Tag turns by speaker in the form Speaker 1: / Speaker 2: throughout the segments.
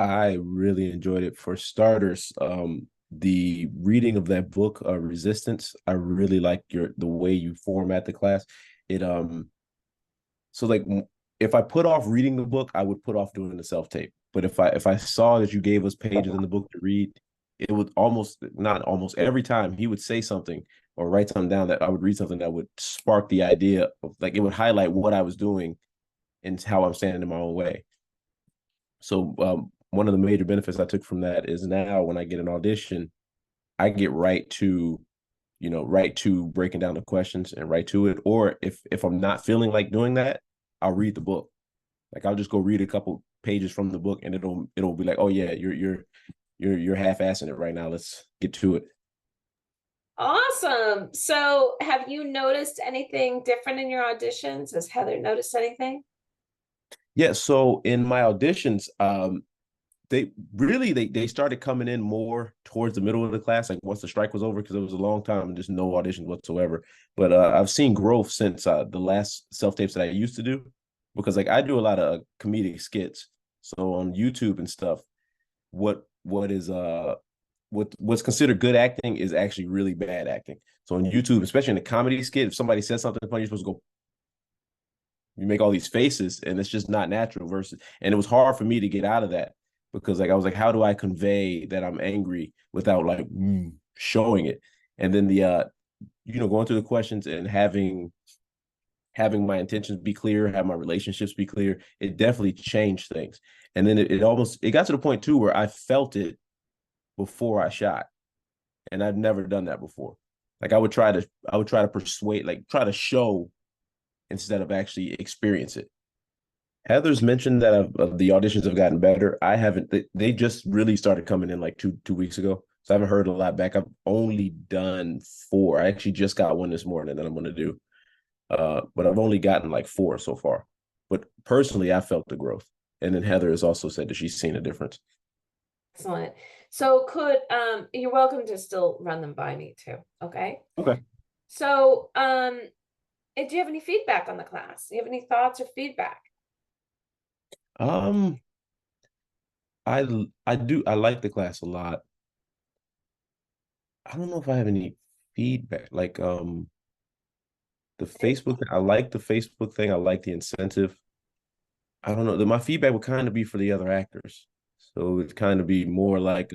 Speaker 1: I really enjoyed it. For starters, the reading of that book, Resistance, I really like the way you format the class. It so like if I put off reading the book, I would put off doing the self tape. But if I saw that you gave us pages in the book to read, it would almost not almost every time he would say something or write something down that I would read something that would spark the idea of, like, it would highlight what I was doing and how I'm standing in my own way. So one of the major benefits I took from that is now when I get an audition, I get right to breaking down the questions and right to it. Or if I'm not feeling like doing that, I'll read the book. Like I'll just go read a couple pages from the book, and it'll be like, oh yeah, you're half-assing it right now. Let's get to it.
Speaker 2: Awesome. So, have you noticed anything different in your auditions? Has Heather noticed anything?
Speaker 1: Yeah. So in my auditions, they started coming in more towards the middle of the class, like once the strike was over, because it was a long time and just no auditions whatsoever. But I've seen growth since the last self tapes that I used to do, because like I do a lot of comedic skits, so on YouTube and stuff. What's considered good acting is actually really bad acting. So on YouTube, especially in a comedy skit, if somebody says something funny, you're supposed to go, you make all these faces, and it's just not natural. And it was hard for me to get out of that, because like I was like, how do I convey that I'm angry without like showing it? And then going through the questions and having my intentions be clear, have my relationships be clear, it definitely changed things. And then it got to the point too where I felt it before I shot, and I've never done that before. Like I would try to persuade, like try to show instead of actually experience it. Heather's mentioned that the auditions have gotten better. I haven't. They just really started coming in like two weeks ago, so I haven't heard a lot back. I've only done four. I actually just got one this morning that I'm going to do, but I've only gotten like four so far. But personally, I felt the growth, and then Heather has also said that she's seen a difference.
Speaker 2: Excellent. So, could you're welcome to still run them by me too. Okay.
Speaker 1: Okay.
Speaker 2: So, do you have any feedback on the class? Do you have any thoughts or feedback?
Speaker 1: Um, I like the class a lot. I don't know if I have any feedback. Like the Facebook, I like the Facebook thing. I like the incentive. I don't know. My feedback would kind of be for the other actors. So it'd kind of be more like,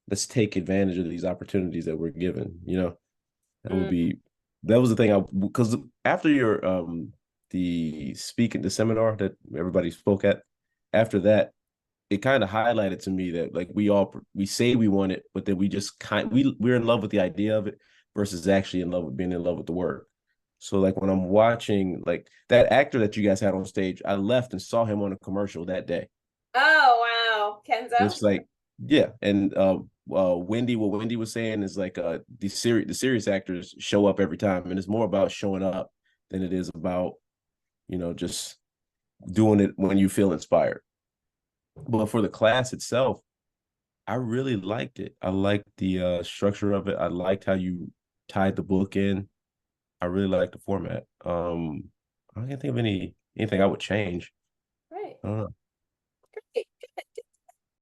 Speaker 1: let's take advantage of these opportunities that we're given. That would
Speaker 2: Mm,
Speaker 1: be that was the thing. Because after the seminar that everybody spoke at, after that, it kind of highlighted to me that like we say we want it, but then we just we're in love with the idea of it versus actually in love with being in love with the work. So like when I'm watching like that actor that you guys had on stage, I left and saw him on a commercial that day.
Speaker 2: oh wow, Kenzo.
Speaker 1: It's like, yeah, and what Wendy was saying is like the serious actors show up every time, and it's more about showing up than it is about just doing it when you feel inspired. But for the class itself, I really liked it. I liked the structure of it. I liked how you tied the book in. I really liked the format. I can't think of anything I would change.
Speaker 2: Right.
Speaker 1: I don't know.